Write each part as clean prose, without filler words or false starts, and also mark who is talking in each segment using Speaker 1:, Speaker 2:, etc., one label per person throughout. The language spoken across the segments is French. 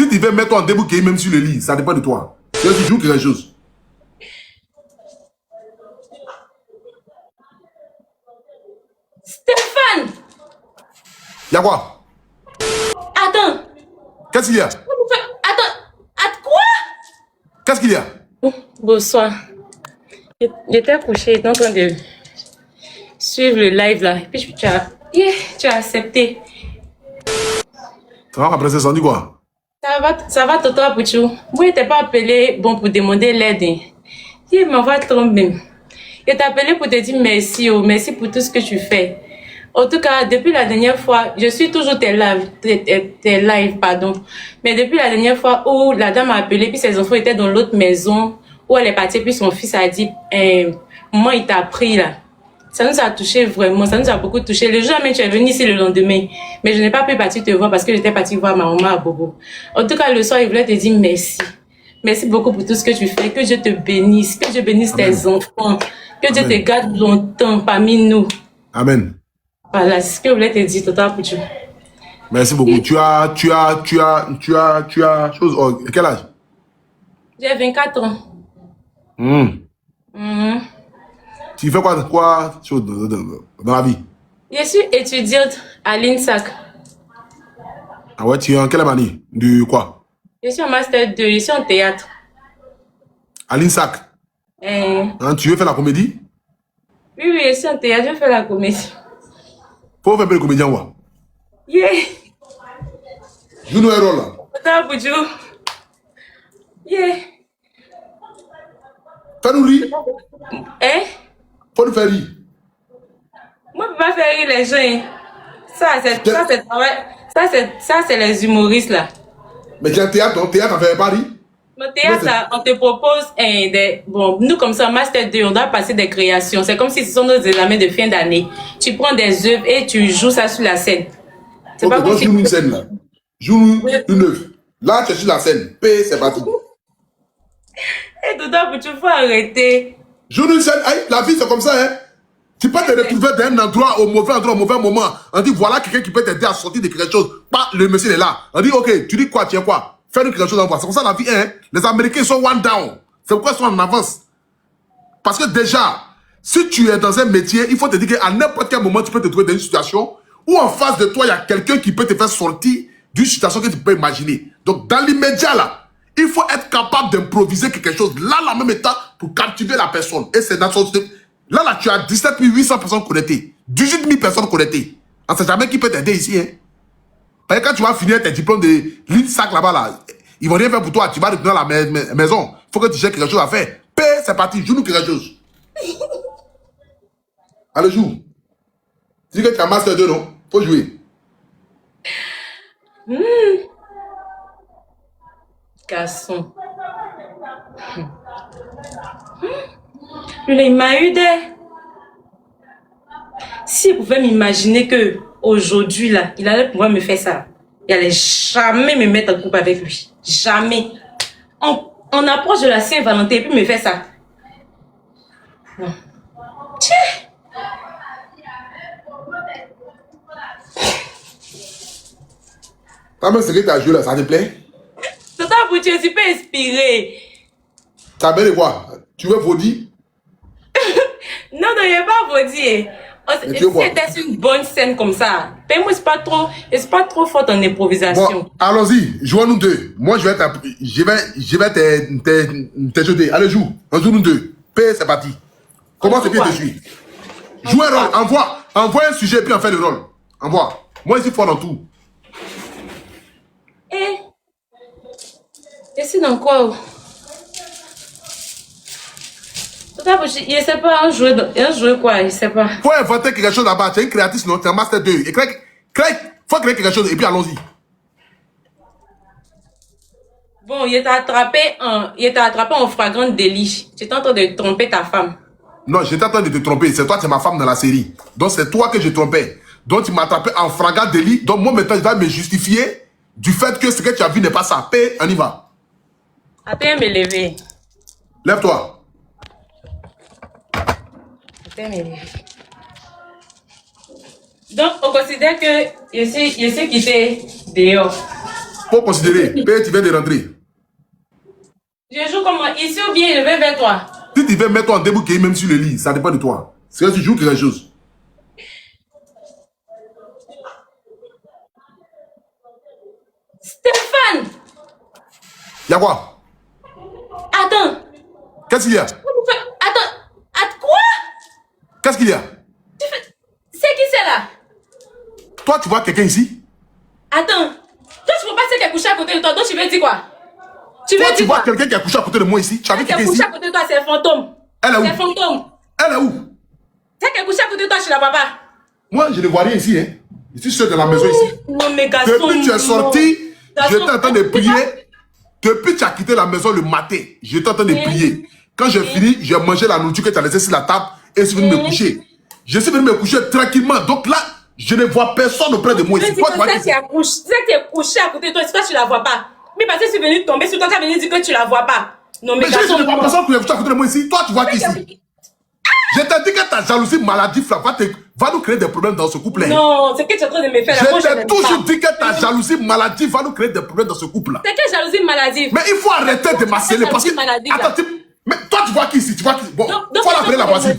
Speaker 1: Si tu veux mettre en débouqué, même sur le lit, ça dépend de toi. Si tu joues quelque chose.
Speaker 2: Stéphane!
Speaker 1: Y'a quoi?
Speaker 2: Attends!
Speaker 1: Qu'est-ce qu'il y a?
Speaker 2: Attends, quoi?
Speaker 1: Qu'est-ce qu'il y a?
Speaker 2: Bonsoir. J'étais couché, j'étais en train de suivre le live là. Et puis tu as accepté.
Speaker 1: Ça va, après ça dit quoi?
Speaker 2: Ça va, Toto Pouchou. Moi, je t'ai pas appelé bon, pour demander l'aide. Il m'envoie trop même. Je t'ai appelé pour te dire merci, merci pour tout ce que tu fais. En tout cas, depuis la dernière fois, je suis toujours tes lives, pardon. Mais depuis la dernière fois où la dame a appelé, puis ses enfants étaient dans l'autre maison, où elle est partie, puis son fils a dit, maman, il t'a pris là. Ça nous a touché vraiment, ça nous a beaucoup touché. Le jour même, tu es venu ici le lendemain, mais je n'ai pas pu partir te voir parce que j'étais partie voir ma maman à Bobo. En tout cas, le soir, il voulait te dire merci. Merci beaucoup pour tout ce que tu fais. Que Dieu te bénisse, que Dieu bénisse tes enfants, que Dieu te garde longtemps parmi nous.
Speaker 1: Amen.
Speaker 2: Voilà, c'est ce que je voulais te dire, Toto Pouchou.
Speaker 1: Merci beaucoup. Tu as chose. Oh, quel âge?
Speaker 2: J'ai 24 ans.
Speaker 1: Tu fais quoi chose dans la vie?
Speaker 2: Je suis étudiante à l'INSAC.
Speaker 1: Ah ouais, tu es en quelle année? De quoi?
Speaker 2: Je suis en master 2, je suis en théâtre.
Speaker 1: À l'INSAC? Tu veux faire la comédie?
Speaker 2: Oui, je suis en théâtre, je fais la comédie.
Speaker 1: Faut faire le comédien, quoi.
Speaker 2: Yeah!
Speaker 1: Joue-nous un rôle, là.
Speaker 2: Toto Pouchou. Yeah!
Speaker 1: Fais-nous rire. Faut nous faire rire.
Speaker 2: Moi, je ne peux pas faire rire les gens. Ça, c'est les humoristes, là.
Speaker 1: Mais tu es en théâtre, ton théâtre, on fait pas rire.
Speaker 2: Mon théâtre, là, on te propose bon, nous, comme ça, en Master 2, on doit passer des créations. C'est comme si ce sont nos examens de fin d'année. Tu prends des œuvres et tu joues ça sur la scène.
Speaker 1: C'est pas donc joue-nous une scène, là. Joue-nous une œuvre. Là, tu es sur la scène. P, c'est parti.
Speaker 2: Toto Pouchou, faut arrêter.
Speaker 1: Joue-nous une scène. Aïe, la vie, c'est comme ça, hein. Tu peux te retrouver d'un endroit au mauvais moment. On dit, voilà quelqu'un qui peut t'aider à sortir de quelque chose. Pas le monsieur est là. On dit, ok, tu dis quoi, tiens quoi? Fais-nous quelque chose en voie. C'est comme ça la vie, hein. Les Américains sont one down. C'est pourquoi ils sont en avance. Parce que déjà, si tu es dans un métier, il faut te dire qu'à n'importe quel moment, tu peux te trouver dans une situation où en face de toi, il y a quelqu'un qui peut te faire sortir d'une situation que tu peux imaginer. Donc, dans l'immédiat, là, il faut être capable d'improviser quelque chose, là, en même temps, pour captiver la personne. Et c'est dans son... Là, tu as 17 800 personnes connectées. 18 000 personnes connectées. On ne sait jamais qui peut t'aider ici, hein. Parce que quand tu vas finir tes diplômes de l'INSAC là-bas, là, ils vont rien faire pour toi. Tu vas retourner à la maison. Il faut que tu cherches quelque chose à faire. Paix, c'est parti. Joue-nous quelque chose. Allez, joue. Tu dis que tu as master 2, non? Faut jouer.
Speaker 2: Garçon. Il m'a eu des... S'il pouvait m'imaginer que aujourd'hui là, il allait pouvoir me faire ça, il allait jamais me mettre en couple avec lui. Jamais. On approche de la Saint-Valentin et puis me fait ça. Non. Tiens.
Speaker 1: Pas même ce que tu as joué là, ça te plaît?
Speaker 2: Toto Pouchou, je suis pas inspirée.
Speaker 1: T'as bien de quoi? Tu veux Vaudi?
Speaker 2: Non, il n'y a pas Vaudi. C'était une bonne scène comme ça. Mais moi, je suis pas trop forte en improvisation.
Speaker 1: Bon, allons-y, jouons-nous deux. Moi, je vais t'ajouter. Allez, joue. On joue nous deux. P, c'est parti. Comment c'est bien de suivre? Joue un rôle. Envoie un sujet et puis on fait le rôle. Envoie. Moi, ici, fort dans tout.
Speaker 2: Et c'est dans quoi? Je sais pas, un joueur quoi, je sais pas.
Speaker 1: Faut inventer quelque chose là-bas. Tu es une créatrice, non? Tu es un master 2. Et faut créer quelque chose et puis allons-y.
Speaker 2: Bon, il t'a attrapé en flagrant délit. Tu es en train de tromper ta femme.
Speaker 1: Non, j'étais en train de te tromper. C'est toi, c'est ma femme dans la série. Donc, c'est toi que je trompais. Donc, tu m'as attrapé en flagrant délit. Donc, moi, maintenant, je dois me justifier du fait que ce que tu as vu n'est pas ça. Paix, on y va.
Speaker 2: Attends, me lever.
Speaker 1: Lève-toi.
Speaker 2: Donc, on considère que je suis quitté dehors.
Speaker 1: Faut considérer. Peut-être tu viens de rentrer.
Speaker 2: Je joue comment? Ici ou bien je vais vers toi?
Speaker 1: Si tu veux mettre toi en débouqué, même sur le lit, ça dépend de toi. C'est que tu joues quelque chose.
Speaker 2: Stéphane!
Speaker 1: Y'a quoi?
Speaker 2: Attends.
Speaker 1: Qu'est-ce qu'il y a?
Speaker 2: Attends, quoi?
Speaker 1: Qu'est-ce qu'il y a?
Speaker 2: C'est qui c'est là?
Speaker 1: Toi, tu vois quelqu'un ici?
Speaker 2: Attends. Toi, tu vois pas ce qui est couché à côté de toi, donc tu veux dire quoi? Tu
Speaker 1: Toi,
Speaker 2: veux
Speaker 1: tu
Speaker 2: dire
Speaker 1: vois
Speaker 2: quoi?
Speaker 1: quelqu'un qui a couché à côté de moi ici? Tu as vu
Speaker 2: Qui est
Speaker 1: quelqu'un
Speaker 2: couché
Speaker 1: ici?
Speaker 2: à côté de toi, c'est un fantôme.
Speaker 1: Elle est où?
Speaker 2: C'est un fantôme.
Speaker 1: Elle est où?
Speaker 2: C'est qui est couché à côté de toi, je la vois pas.
Speaker 1: Moi, je ne vois rien ici. Hein. Je suis seul dans la maison ici.
Speaker 2: Non, mais garçon.
Speaker 1: Depuis que tu es sorti,
Speaker 2: Garçon,
Speaker 1: j'étais en train de
Speaker 2: c'est
Speaker 1: prier.
Speaker 2: pas-
Speaker 1: Depuis que tu as quitté la maison le matin, j'étais en train de prier. Quand j'ai fini, j'ai mangé la nourriture que tu as laissée sur la table et je suis venu me coucher. Je suis venu me coucher tranquillement. Donc là, je ne vois personne auprès de moi ici. Toi, tu vois qui
Speaker 2: c'est qui est couché à côté de toi, c'est toi, tu la vois pas. Mais parce que je suis venu tomber sur toi, tu as venu dire que tu la vois pas. Non, mais
Speaker 1: Mais je
Speaker 2: garçon,
Speaker 1: ne vois personne qui est couché à côté de moi ici. Toi, tu vois qui ici? Je t'ai dit que ta jalousie maladif là, va nous créer des problèmes dans ce couple. Hein.
Speaker 2: non, c'est que tu es en train de me faire là. Moi,
Speaker 1: Je t'ai
Speaker 2: n'aime
Speaker 1: toujours
Speaker 2: pas.
Speaker 1: dit que ta jalousie maladif va nous créer des problèmes dans ce couple là.
Speaker 2: C'est que jalousie maladie.
Speaker 1: Mais il faut arrêter de m'harceler parce que.
Speaker 2: Maladie, là.
Speaker 1: Attends, mais toi, tu vois qui ici? Tu vois qui? Bon,
Speaker 2: Donc,
Speaker 1: faut l'appeler la voisine.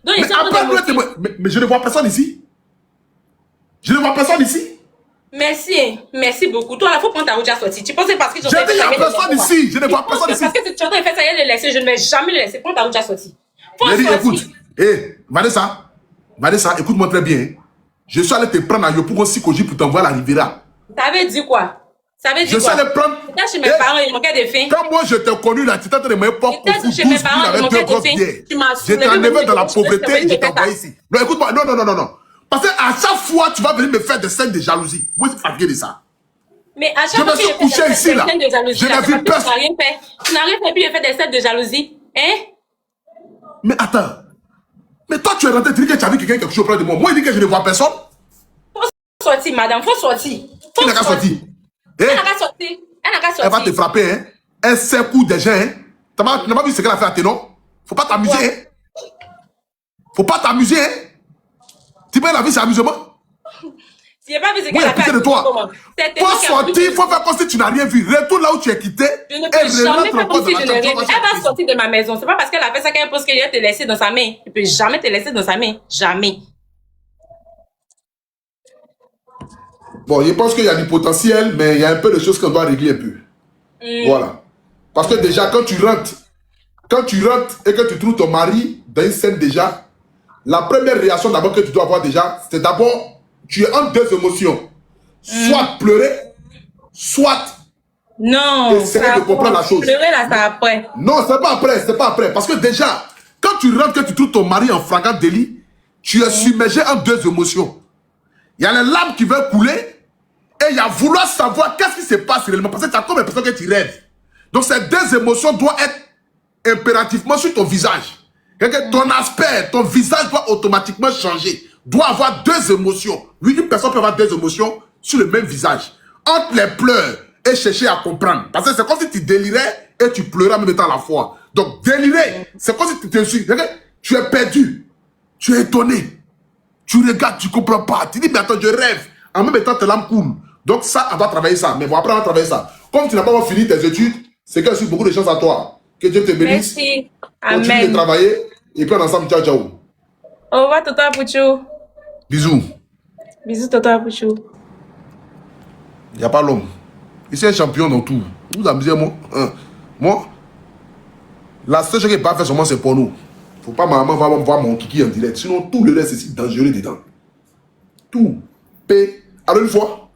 Speaker 2: Donc,
Speaker 1: Mais appelle-le, mais je ne vois personne ici. Je ne vois personne ici.
Speaker 2: Merci beaucoup. Toi, là, faut prendre ta route à sortir. Tu pensais parce que
Speaker 1: J'ai dit, il n'y a personne ici. Je ne vois personne ici.
Speaker 2: Parce que tu es en train de faire ça, il le laisser. Je ne vais jamais le laisser. Prends ta route à sortir.
Speaker 1: J'ai dit, écoute, Vanessa, écoute-moi très bien. Je suis allé te prendre à Yopougon Sikoji pour t'envoyer à la Riviera.
Speaker 2: Ça veut dire quoi? Ça veut dire
Speaker 1: Je suis
Speaker 2: quoi?
Speaker 1: allé prendre.
Speaker 2: Là, chez mes parents, il manquait de faim.
Speaker 1: Quand moi je t'ai connu là, tu étais en train de me porter au foot,
Speaker 2: Chez mes
Speaker 1: 12
Speaker 2: parents,
Speaker 1: avec
Speaker 2: ils
Speaker 1: deux
Speaker 2: manquaient
Speaker 1: grosses
Speaker 2: de faim.
Speaker 1: bières.
Speaker 2: Tu m'as
Speaker 1: Je t'ai
Speaker 2: soulevé,
Speaker 1: enlevé dans la
Speaker 2: je t'ai
Speaker 1: pauvreté et je
Speaker 2: fait
Speaker 1: t'ai envoyé
Speaker 2: ça.
Speaker 1: ici. Non, écoute-moi, non. Parce qu'à chaque fois, tu vas venir me faire des scènes de jalousie. Moi, je suis fatigué de ça.
Speaker 2: Mais à chaque
Speaker 1: Je
Speaker 2: fois
Speaker 1: me suis
Speaker 2: que
Speaker 1: couché
Speaker 2: fais
Speaker 1: ici,
Speaker 2: des
Speaker 1: là.
Speaker 2: scènes de jalousie,
Speaker 1: Je n'ai
Speaker 2: là,
Speaker 1: vu
Speaker 2: c'est parce que
Speaker 1: personne.
Speaker 2: tu n'as rien fait. Tu n'as rien fait, puis il fait des scènes de jalousie. Hein?
Speaker 1: Mais attends. Mais toi, tu es rentré, tu dis que tu as vu quelqu'un qui a couché auprès de moi. Moi, il dit que je ne vois personne.
Speaker 2: Faut sortir, madame, faut sortir.
Speaker 1: Qui n'a qu'à sortir?
Speaker 2: Elle n'a qu'à sortir. Elle n'a qu'à sortir.
Speaker 1: Elle va te frapper, hein. Elle secoue des gens, hein. Tu n'as pas vu ce qu'elle a fait à tes noms? Faut pas t'amuser, hein. Faut pas t'amuser, hein. Tu peux la vie, c'est amusement.
Speaker 2: Tu n'as pas vu ce
Speaker 1: Moi,
Speaker 2: qu'elle a fait
Speaker 1: pitié de toi. Faut sortir, il faut faire comme si tu n'as rien vu. Retourne là où tu es quitté.
Speaker 2: Je ne peux jamais faire comme si je n'ai rien vu. Elle va
Speaker 1: sortir.
Speaker 2: sortir de ma maison. C'est pas parce qu'elle a fait ça qu'elle pense qu'elle va te laisser dans sa main. Elle ne peut jamais te laisser dans sa main. Jamais.
Speaker 1: Bon, je pense qu'il y a du potentiel, mais il y a un peu de choses qu'on doit régler un peu. Voilà. Parce que déjà, quand tu rentres et que tu trouves ton mari dans une scène déjà, la première réaction d'abord que tu dois avoir déjà, c'est d'abord, tu es en deux émotions. Soit pleurer, soit
Speaker 2: Non.
Speaker 1: essayer de comprendre la chose.
Speaker 2: Pleurer là, c'est après.
Speaker 1: Non, c'est pas après. Parce que déjà, quand tu rentres, que tu trouves ton mari en flagrant délit, tu es submergé en deux émotions. Il y a les larmes qui veulent couler et il y a vouloir savoir qu'est-ce qui se passe réellement. Parce que tu as comme l'impression que tu rêves. Donc ces deux émotions doivent être impérativement sur ton visage. Ton aspect, ton visage doit automatiquement changer. Doit avoir deux émotions. Oui, une personne peut avoir deux émotions sur le même visage. Entre les pleurs et chercher à comprendre. Parce que c'est comme si tu délirais et tu pleurais en même temps à la fois. Donc délirer, c'est comme si tu te suis. Tu es perdu. Tu es étonné. Tu regardes, tu ne comprends pas. Tu dis, mais attends, je rêve. En même temps, tes larmes coulent. Donc ça, on va travailler ça. Mais bon, après, on va travailler ça. Comme tu n'as pas encore fini tes études, c'est qu'il y a beaucoup de chance à toi. Que Dieu te bénisse.
Speaker 2: Merci.
Speaker 1: Continue
Speaker 2: Amen.
Speaker 1: de travailler. Et puis, on est ensemble. Ciao, ciao.
Speaker 2: Au revoir, Toto Apouchou.
Speaker 1: Bisous.
Speaker 2: Bisous, Toto Apouchou.
Speaker 1: Il n'y a pas l'homme. Ici, un champion dans tout. Vous amusez, moi. Moi, la seule chose qui n'est pas fait seulement, c'est pour nous. Faut pas maman va voir mon kiki en direct. Sinon, tout le reste, c'est dangereux dedans. Tout. P. Allô, une fois.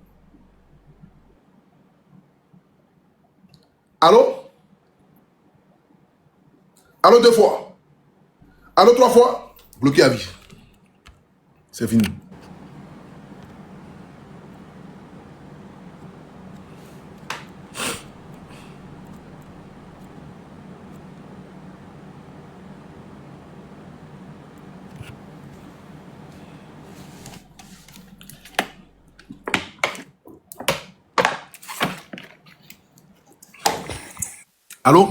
Speaker 1: Allô? Allô, deux fois. Allô, trois fois. Bloqué à vie. C'est fini. Allô?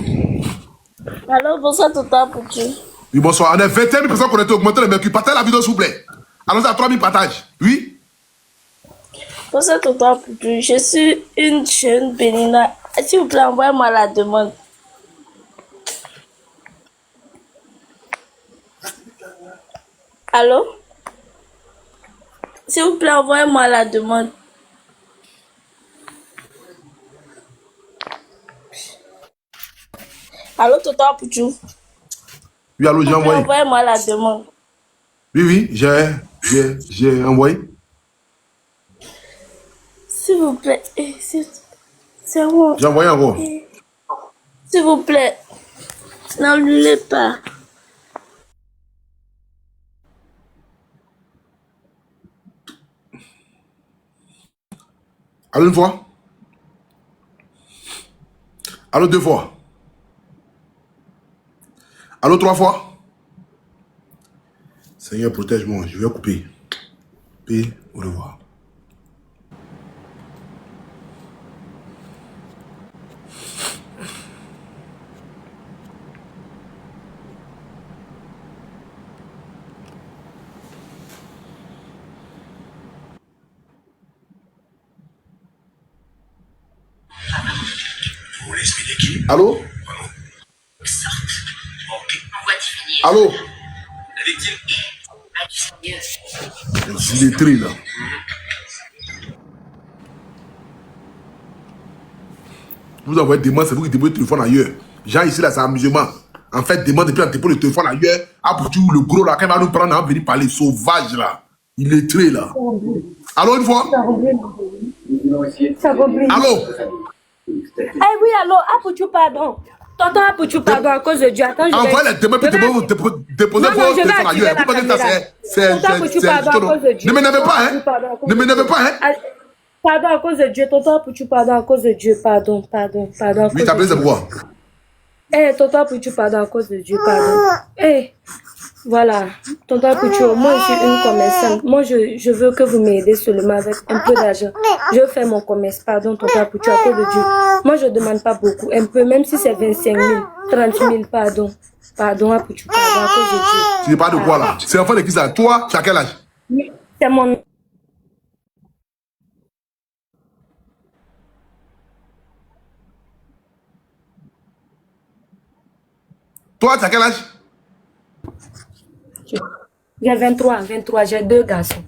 Speaker 3: Alors, bonsoir, Toto Apouchou.
Speaker 1: Oui, bonsoir. On est 21 000 personnes qui ont été augmentées le mercure. Partagez la vidéo, s'il vous plaît. Allons-y à 3 000 partages. Oui?
Speaker 3: Bonsoir, tonton Poutou. Je suis une jeune bénina. S'il vous plaît, envoyez-moi la demande. Allô? S'il vous plaît, envoyez-moi la demande. Allô, tonton Poutou?
Speaker 1: Oui, allô, j'ai envoyé.
Speaker 3: Envoyez-moi la demande.
Speaker 1: Oui, j'ai envoyé.
Speaker 3: S'il vous plaît. C'est bon.
Speaker 1: J'ai envoyé encore.
Speaker 3: S'il vous plaît. N'annulez pas.
Speaker 1: Allô, une fois. Allô, 2 fois. Allô, 3 fois. Seigneur, protège-moi. Je vais couper. Paix, au revoir. Allô? Allô? Il est tri là. Vous envoyez des demandes, c'est vous qui déposez le téléphone ailleurs. Gens ici là, c'est amusement. En fait, demande depuis on dépose le téléphone ailleurs. Ah, pour tout le gros là, quand il va nous prendre, on va venir parler sauvage là. Il est très là. Allô, une fois? Allô?
Speaker 4: Eh oui, allô, Apouchou, pardon. Tonton Apouchou, pardon, à cause de Dieu. Attends, je vais...
Speaker 1: Envoyez les demandes, puis déposez vos téléphones ailleurs. Vous pensez que ça c'est... Ne m'énervez pas, hein? Ne m'énervez pas, hein?
Speaker 4: Pardon, à cause de Dieu. Tonton Apouchou, pardon, à cause de Dieu. Pardon.
Speaker 1: Oui, t'as appelé, c'est pourquoi?
Speaker 4: Eh, tonton Apouchou, pardon, à cause de Dieu, pardon. Eh, voilà. Tonton Apouchou, moi, je suis une commerçante. Moi, je veux que vous m'aidez seulement avec un peu d'argent. Je fais mon commerce, pardon, tonton Apouchou, à cause de Dieu. Moi, je ne demande pas beaucoup. Un peu, même si c'est 25 000, 30 000, pardon. Pardon, Apouchou, pardon, à cause de Dieu.
Speaker 1: Tu parles de quoi, là? C'est l'enfant de qui ça? Toi, tu as quel âge?
Speaker 4: C'est mon...
Speaker 1: Toi, tu as quel âge?
Speaker 4: J'ai 23, j'ai 2 garçons.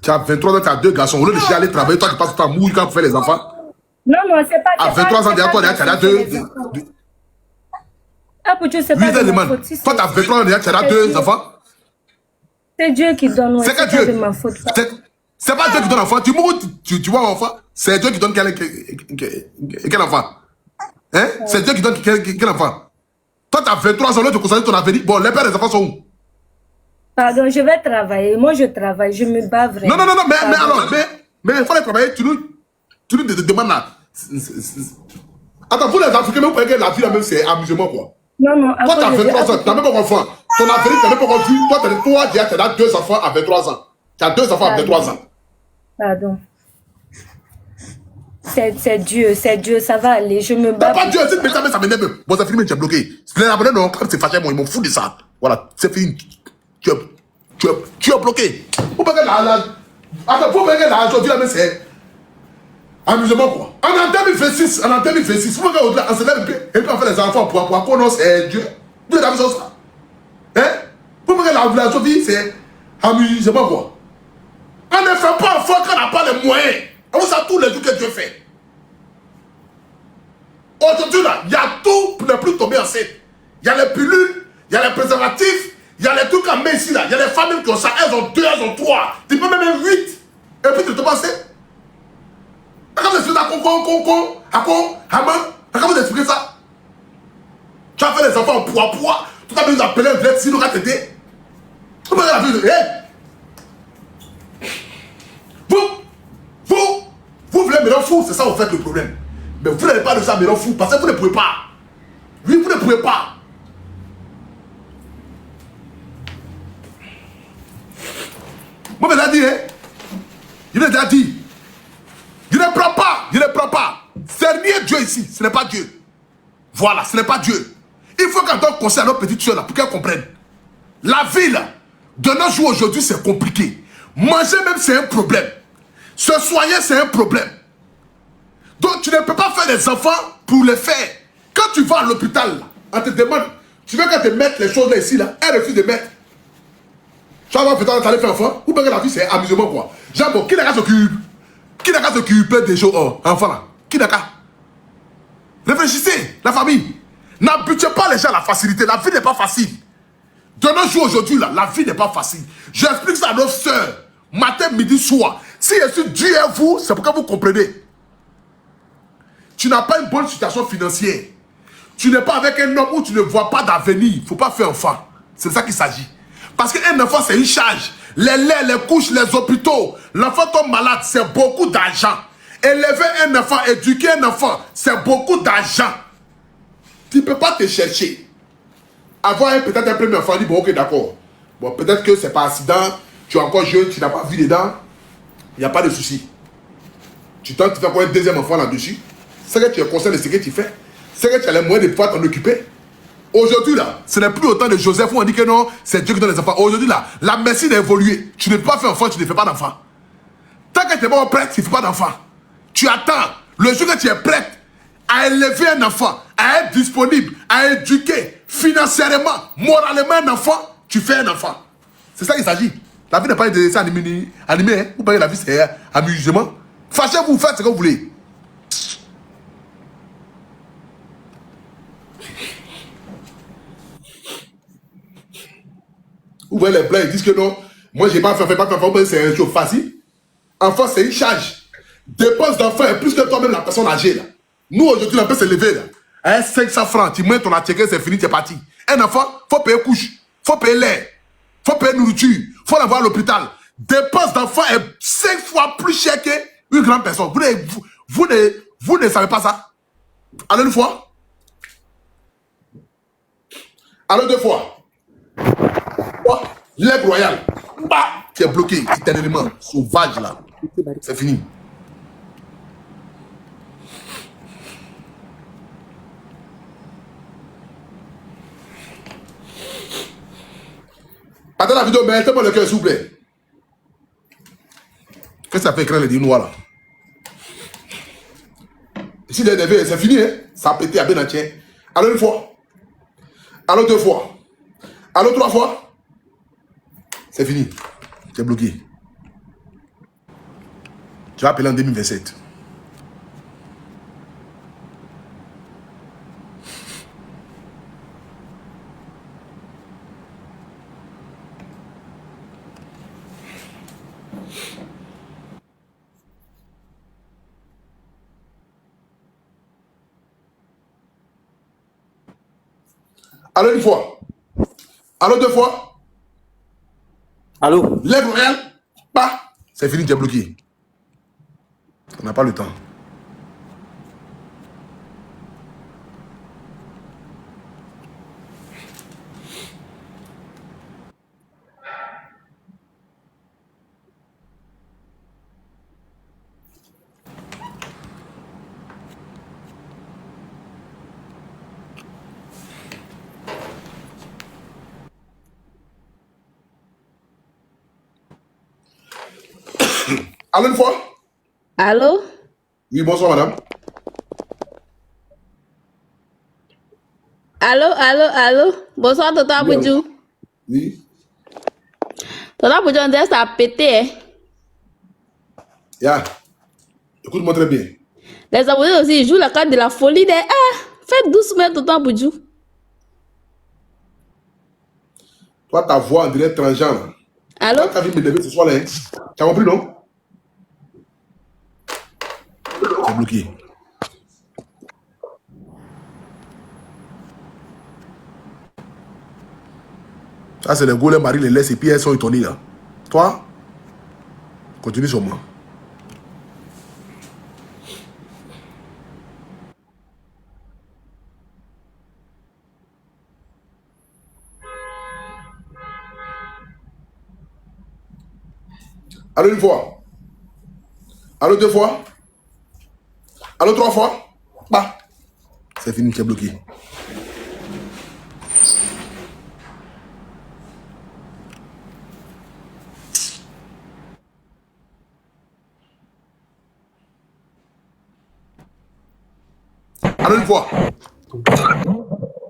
Speaker 1: Tu as 23 ans, tu as 2 garçons. Au lieu de aller travailler, toi, tu passes ton temps mouille quand tu fais les enfants.
Speaker 4: Non, c'est pas...
Speaker 1: À 23 ans, déjà, toi, tu as 2...
Speaker 4: Apouchou, c'est pas de ma faute.
Speaker 1: Toi, tu as 23 ans, déjà, tu as 2 enfants.
Speaker 4: C'est Dieu qui donne,
Speaker 1: c'est
Speaker 4: pas
Speaker 1: Dieu.
Speaker 4: de ma faute.
Speaker 1: C'est pas Dieu qui donne enfant. Tu mourras, tu vois un enfant. C'est Dieu qui donne quel enfant? Hein? C'est Dieu qui donne quel enfant? Toi, tu as 23 ans, là, tu considères ton avenir. Bon, les pères des enfants sont où?
Speaker 4: Pardon, je vais travailler. Moi, je travaille. Je me bats vraiment.
Speaker 1: Non, mais alors, mais il faut aller travailler. Tu nous demandes là. Attends, vous les Africains, même pour que la vie, là, même, c'est amusement, quoi.
Speaker 4: Non.
Speaker 1: Toi, tu as 23 ans, tu n'as même pas d'enfant. Ton avenir, tu n'as même pas vu. Toi, déjà, tu as 2 enfants à 23 ans. Tu as 2 enfants à 23 ans.
Speaker 4: Pardon. C'est Dieu, ça va aller. Je me bats.
Speaker 1: Pas Dieu, mais ça m'énerve. Bon, ça finit, tu es bloqué. Les abonnés, non, quand c'est fâché, moi, ils m'en foutent de ça. Voilà, c'est fini. Tu es bloqué. Vous voyez là, attends, vous voyez là, aujourd'hui, là, mais c'est amusement, quoi. En 2026, vous voyez au-delà, on se lève et puis on fait les enfants pour qu'on ose Dieu. Dieu a vu ça. Hein? Vous voyez là, aujourd'hui, c'est amusement, quoi. On ne fait pas enfant quand on n'a pas les moyens. On sait tous les trucs que Dieu fait. Aujourd'hui, là, il y a tout pour ne plus tomber enceinte. Il y a les pilules, il y a les préservatifs, il y a les trucs en main ici, là. Il y a les familles qui ont ça, elles ont 2, elles ont 3. Tu peux même 8. Et puis tu te passes. Quand vous expliquez quand vous expliquez ça, tu as fait les enfants en poids, tout à l'heure, vous appelez un vrai sinon, quand tu étais. Vous voyez la vie, vous voulez me rendre fou, c'est ça, vous faites le problème. Mais vous n'avez pas de ça, me rendre fou, parce que vous ne pouvez pas. Oui, vous ne pouvez pas. Moi, je l'ai dit, hein. Je l'ai déjà dit. Je ne prends pas. Servir Dieu ici, ce n'est pas Dieu. Voilà, ce n'est pas Dieu. Il faut qu'on donne conseil à nos petites soeurs là, pour qu'elles comprennent. La vie là, de nos jours aujourd'hui, c'est compliqué. Manger même, c'est un problème. Se soigner, c'est un problème. Donc, tu ne peux pas faire des enfants pour les faire. Quand tu vas à l'hôpital, on te demande, tu veux qu'on te mette les choses là, ici, là, elle refuse de mettre. Tu vas peut-être t'aller faire enfant, ou bien que la vie, c'est amusement, quoi. Genre, bon, qui n'a qu'à s'occuper? Qui n'a qu'à s'occuper des choses, enfants, là? Qui n'a qu'à? Réfléchissez, la famille. N'habituez pas les gens à la facilité. La vie n'est pas facile. De nos jours, aujourd'hui, là, la vie n'est pas facile. J'explique ça à nos sœurs. Matin, midi, soir. Si je suis Dieu et vous, c'est pour que vous compreniez. Tu n'as pas une bonne situation financière. Tu n'es pas avec un homme où tu ne vois pas d'avenir. Il ne faut pas faire enfant. C'est de ça qu'il s'agit. Parce qu'un enfant, c'est une charge. Les laits, les couches, les hôpitaux. L'enfant tombe malade, c'est beaucoup d'argent. Élever un enfant, éduquer un enfant, c'est beaucoup d'argent. Tu ne peux pas te chercher. Avoir peut-être un premier enfant, dit bon, ok, d'accord. Bon, peut-être que c'est pas accident. Tu es encore jeune, tu n'as pas vu dedans. Il n'y a pas de souci. Tu tentes de faire quoi un deuxième enfant là-dessus. C'est que tu es conscient de ce que tu fais. C'est que tu as les moyens de pouvoir t'en occuper. Aujourd'hui, là, ce n'est plus autant de Joseph où on dit que non, c'est Dieu qui donne les enfants. Aujourd'hui, là, la médecine a évolué. Tu ne peux pas faire enfant, tu ne fais pas d'enfant. Tant que tu n'es pas prête, tu ne fais pas d'enfant. Tu attends. Le jour que tu es prête à élever un enfant, à être disponible, à éduquer financièrement, moralement un enfant, tu fais un enfant. C'est ça qu'il s'agit. La vie n'est pas un dessin animé, hein. Vous voyez, la vie, c'est amusement. Fâchez-vous, faites ce que vous voulez. Vous voyez les blancs, ils disent que non, moi j'ai pas fait, c'est un jour facile. Enfant, c'est une charge. Dépense d'enfant est plus que toi-même la personne âgée là. Nous aujourd'hui, on peut s'élever là. Hein, 500 francs, tu mets ton attiqué, c'est fini, tu es parti. Un enfant, faut payer couche, faut payer l'air, faut payer nourriture, faut l'envoyer à l'hôpital. Dépense d'enfant est 5 fois plus cher qu'une grande personne. Vous ne savez pas ça? Allez une fois. Allez deux fois. L'aigle royal, bah, tu es bloqué éternellement, sauvage là. C'est fini. Attends la vidéo, mais mettez-moi le cœur s'il vous plaît. Qu'est-ce que ça fait écrire les dix noirs là? Ici, c'est fini, hein? Ça a pété à bien entier. Allô une fois. Allô deux fois. Allô trois fois. C'est fini. Tu es bloqué. Tu vas appeler en 2027. Allô une fois. Allô deux fois.
Speaker 5: Allô?
Speaker 1: Lève royal. Pas. C'est fini, tu es bloqué. On n'a pas le temps. Allô une fois.
Speaker 3: Allô?
Speaker 1: Oui, bonsoir madame.
Speaker 3: Allô? Bonsoir, Tonton Aboudjou.
Speaker 1: Oui.
Speaker 3: Tonton Aboudjou, on dirait que ça a pété, hein?
Speaker 1: Ya. Écoute-moi très bien.
Speaker 3: Les abonnés aussi, ils jouent la carte de la folie. Ah, faites doucement, Tonton Aboudjou.
Speaker 1: Toi, ta voix, on dirait transgenre.
Speaker 3: Allô?
Speaker 1: Quand tu as vu me lever ce soir là, hein? Tu as compris, non? Tu es bloqué. Ça, c'est les goulets, Marie les laisse et puis elles sont étonnées là. Toi, continue sur moi. Allô une fois. Allô deux fois. Allô trois fois. Bah. C'est fini, tu es bloqué. Allô, une fois.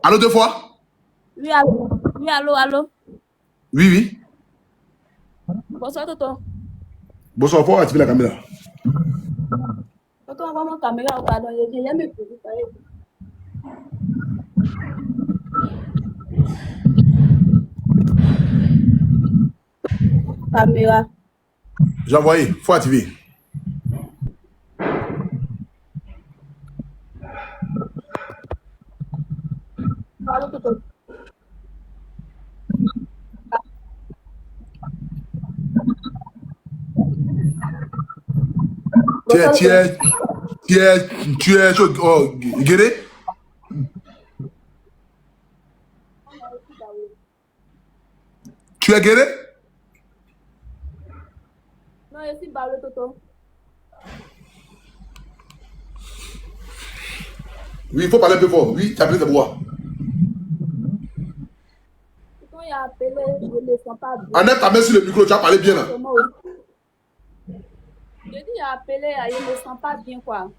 Speaker 1: Allô, deux fois.
Speaker 3: Oui, allô. Oui, allô, allô.
Speaker 1: Oui, oui.
Speaker 3: Bonsoir, Toto.
Speaker 1: Bonsoir, faut activer la caméra.
Speaker 3: Toto, on va mon caméra, pardon. Il y a mes produits, ça y est. Caméra.
Speaker 1: J'ai envoyé, faut activer.
Speaker 3: Allô, Toto.
Speaker 1: Tu es guéri? Tu es guéri?
Speaker 3: Non, je suis Barlo, Toto.
Speaker 1: Oui, il faut parler un peu fort. Oui, tu as appelé de voix.
Speaker 3: Toto, il a appelé, je ne le sens pas bien.
Speaker 1: Enlève ta main sur le micro, tu as parlé bien là.
Speaker 3: Je dis, il a appelé, je ne me sens pas bien, quoi.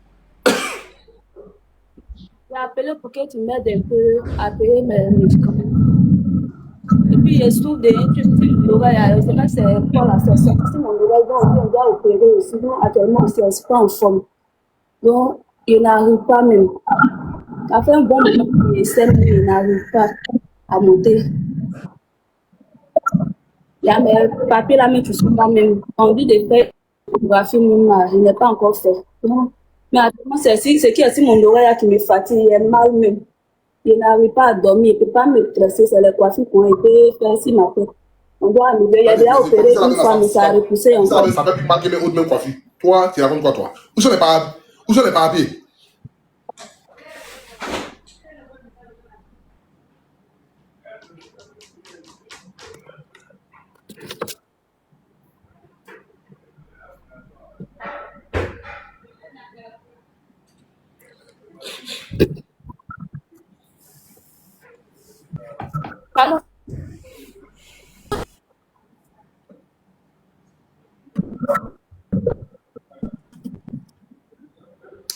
Speaker 3: Il a appelé pour que tu m'aides un peu à payer mes médicaments. Et puis, je souffre d'un truc sur l'oreille. Je ne sais pas c'est quoi la situation. Si mon oreille, on doit opérer aussi. Donc, actuellement, je ne suis pas en forme. Donc, il n'arrive pas même. Ça fait un bon moment qu'il essaie, mais il n'arrive pas à monter. Il y a mes papiers là, mais tu ne sais pas même. Envie de faire une échographie, même, je n'ai pas encore fait. Donc, mais actuellement, c'est ce qui est sur mon oreille là qui me fatigue. Il est mal même. Il n'arrive pas à dormir. Il ne peut pas me tresser. C'est les coiffures qu'on peut faire si ma tête. On doit arriver. Il a déjà opéré une fois, mais ça a repoussé encore.
Speaker 1: Ça fait plus mal que mes autres mêmes coiffures. Toi, tu racontes quoi, toi? Où sont les papiers?
Speaker 3: Pardon.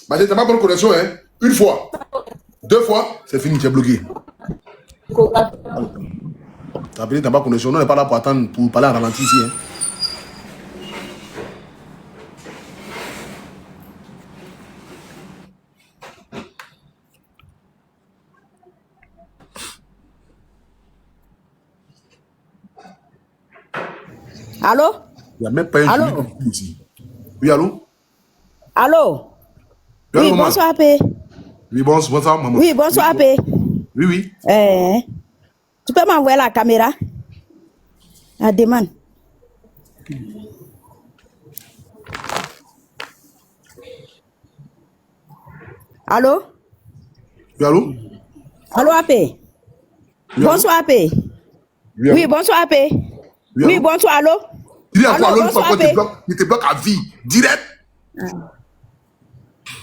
Speaker 1: Bah, tu n'as pas bonne connexion, hein? Une fois. Deux fois, c'est fini, tu es bloqué. Tu as appelé, tu n'as pas connexion. Nous, on n'est pas là pour attendre, pour parler en ralenti ici, hein?
Speaker 5: Allô?
Speaker 1: Il n'y a même pas un
Speaker 5: Allô?
Speaker 1: jury ici. Oui, allô?
Speaker 5: Allô?
Speaker 1: Oui,
Speaker 5: Oui,
Speaker 1: maman.
Speaker 5: bonsoir, AP.
Speaker 1: Oui, bonsoir, maman.
Speaker 5: Oui, bonsoir, AP.
Speaker 1: Oui, oui.
Speaker 5: Tu peux m'envoyer la caméra? La demande. Allô?
Speaker 1: Oui, allô?
Speaker 5: Allô, AP?
Speaker 1: Oui, allô?
Speaker 5: Bonsoir, AP.
Speaker 1: Oui,
Speaker 5: Oui,
Speaker 1: allô?
Speaker 5: bonsoir, AP.
Speaker 1: Oui,
Speaker 5: Oui,
Speaker 1: allô?
Speaker 5: bonsoir, allô?
Speaker 1: Il y a quoi,
Speaker 5: Allô,
Speaker 1: l'autre fois,
Speaker 5: bonsoir,
Speaker 1: quand
Speaker 5: AP.
Speaker 1: il te bloque à vie, direct.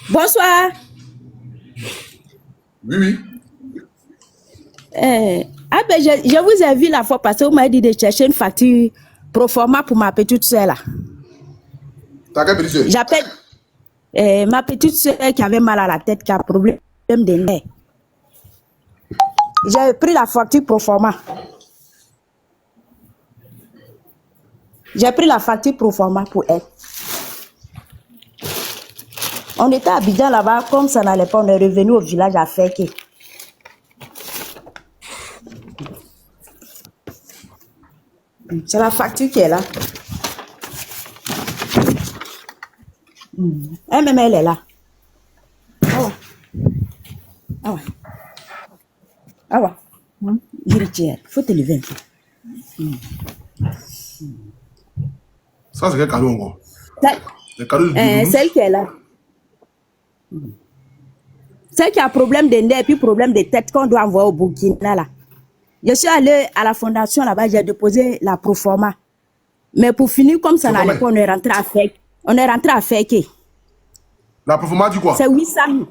Speaker 5: Bonsoir.
Speaker 1: Oui, oui.
Speaker 5: AP, je vous ai vu la fois passée, vous m'avez dit de chercher une facture pro forma pour ma petite soeur, là.
Speaker 1: T'as quelle petite soeur?
Speaker 5: J'appelle ma petite soeur qui avait mal à la tête, qui a problème de nerfs. J'ai pris la facture pro forma. J'ai pris la facture pro forma pour elle. On était à Abidjan là-bas, comme ça n'allait pas, on est revenu au village à Feke. C'est la facture qui est là. Elle-même, elle est là. Ah ouais. Ah ouais. Ah ouais. Il faut te lever un peu.
Speaker 1: Ça, c'est quel cadeau encore?
Speaker 5: Celle-
Speaker 1: Le cadeau de
Speaker 5: Celle qui est là. Celle qui a problème de nerfs et puis problème de tête qu'on doit envoyer au Burkina là. Je suis allée à la fondation là-bas, j'ai déposé la proforma. Mais pour finir, comme ça
Speaker 1: C'est
Speaker 5: n'allait
Speaker 1: combien?
Speaker 5: pas, on est rentré à Feke. On est rentré à Feke.
Speaker 1: La performance dit quoi?
Speaker 5: C'est 800 000.